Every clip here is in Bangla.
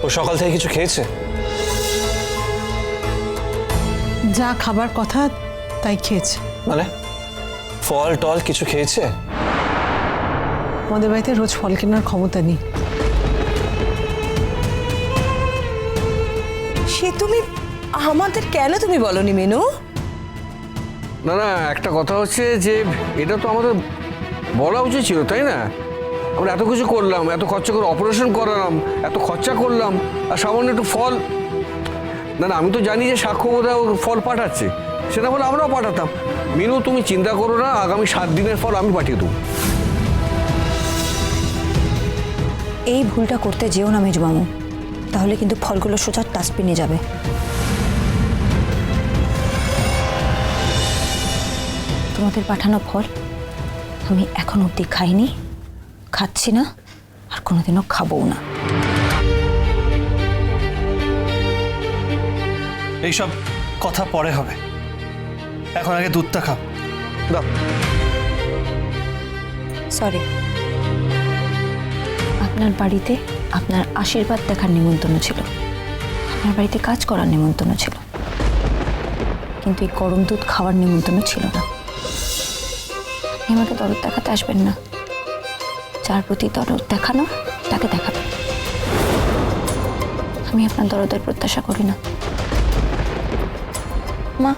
ও সকাল থেকে কিছু খেয়েছে? যা খাবার কথা তাই খেয়েছে। মানে ফল টল কিছু খেয়েছে? আমাদের বাড়িতে রোজ ফল কেনার ক্ষমতা নেই। সে তুমি আমাদের কেন তুমি বলনি মেনু? না না, একটা কথা হচ্ছে যে এটা তো আমাদের বলা উচিত ছিল, তাই না? আমরা এত কিছু করলাম, এত খরচা করে অপারেশন করালাম, এত খরচা করলাম, আর সামান্য একটু ফল। না না, আমি তো জানি যে সাক্ষ্য বোধহয় ফল পাঠাচ্ছে, সেটা বলে আমরাও পাঠাতাম। মিনু, তুমি চিন্তা করো না, আগামী 7 দিনের ফল আমি পাঠিয়ে দেবো। এই ভুলটা করতে যেও না মেজমামু, তাহলে কিন্তু ফলগুলো সোজা ডাস্টবিনে যাবে। তোমাদের পাঠানো ফল আমি এখন অবধি খাইনি, খাচ্ছি না, আর কোনোদিনও খাবও না। এইসব কথা পরে হবে, এখন আগে দুধটা খাও। দাও। সরি, আপনার বাড়িতে আপনার আশীর্বাদ দেখার নিমন্ত্রণ ছিল, আপনার বাড়িতে কাজ করার নিমন্ত্রণ ছিল, কিন্তু এই গরম দুধ খাওয়ার নিমন্ত্রণ ছিল না। আপনি আমাকে দরদ দেখাতে আসবেন না, যার প্রতি দরদ দেখানো তাকে দেখাবেন। আমি আপনার দরদের প্রত্যাশা করি না। মা,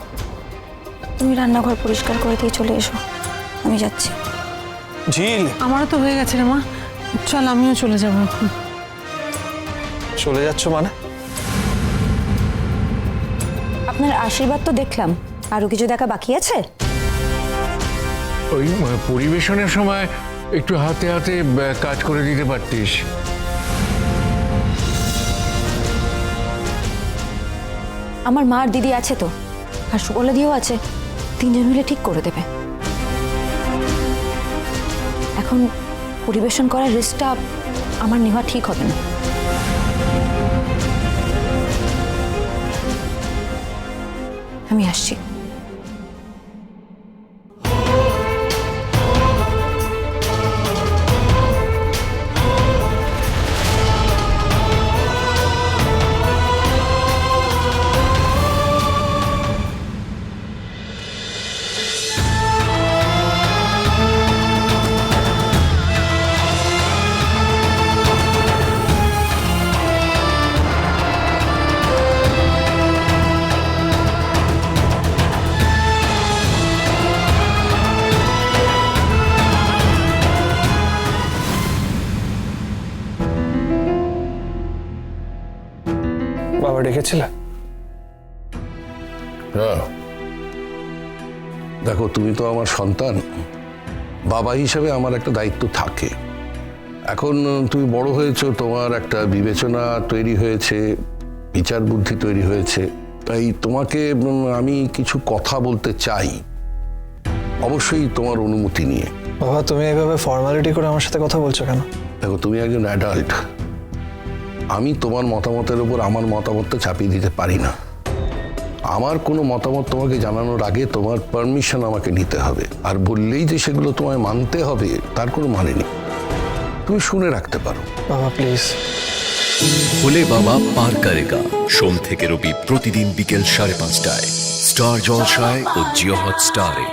তুমি রান্নাঘর পরিষ্কার করে দিয়ে চলে এসো, আমি যাচ্ছি। ঝিল, আমারও তো হয়ে গেছে রে মা, চল আমিও চলে যাবো এখন। চলে যাচ্ছ মানে? আপনার আশীর্বাদ তো দেখলাম, আরো কিছু দেখা বাকি আছে? ওই পরিবেশনের সময় একটু হাতে হাতে কাজ করে দিতে পারতিস। আমার মা আর দিদি আছে তো, আর সুবলা দিও আছে, 3 জন মিলে ঠিক করে দেবে। এখন পরিবেশন করার রিস্কটা আমার নেওয়া ঠিক হবে না। আমি আসছি। বাবা ডেকেছিল? হ্যাঁ, দেখো, তুমি তো আমার সন্তান, বাবা হিসেবে আমার একটা দায়িত্ব থাকে। এখন তুমি বড় হয়েছো, তোমার একটা বিবেচনা তৈরি হয়েছে, বিচার বুদ্ধি তৈরি হয়েছে, তাই তোমাকে আমি কিছু কথা বলতে চাই, অবশ্যই তোমার অনুমতি নিয়ে। বাবা, তুমি এইভাবে ফর্মালিটি করে আমার সাথে কথা বলছো কেন? দেখো, তুমি একজন অ্যাডাল্ট, আমি তোমার মতামতের উপর আমার মতামতটা চাপিয়ে দিতে পারি না। আমার কোনো মতামত তোমাকে জানানোর আগে তোমার পারমিশন আমাকে নিতে হবে, আর বললেই যে সেগুলো তোমায় মানতে হবে তার কোনো মানে নেই। তুমি শুনে রাখতে পারো। বাবা প্লিজ। ভোলে বাবা পার করেগা, সোম থেকে রবি প্রতিদিন বিকেল 5:30টায় স্টার জলসায় ও জিও হটস্টারে।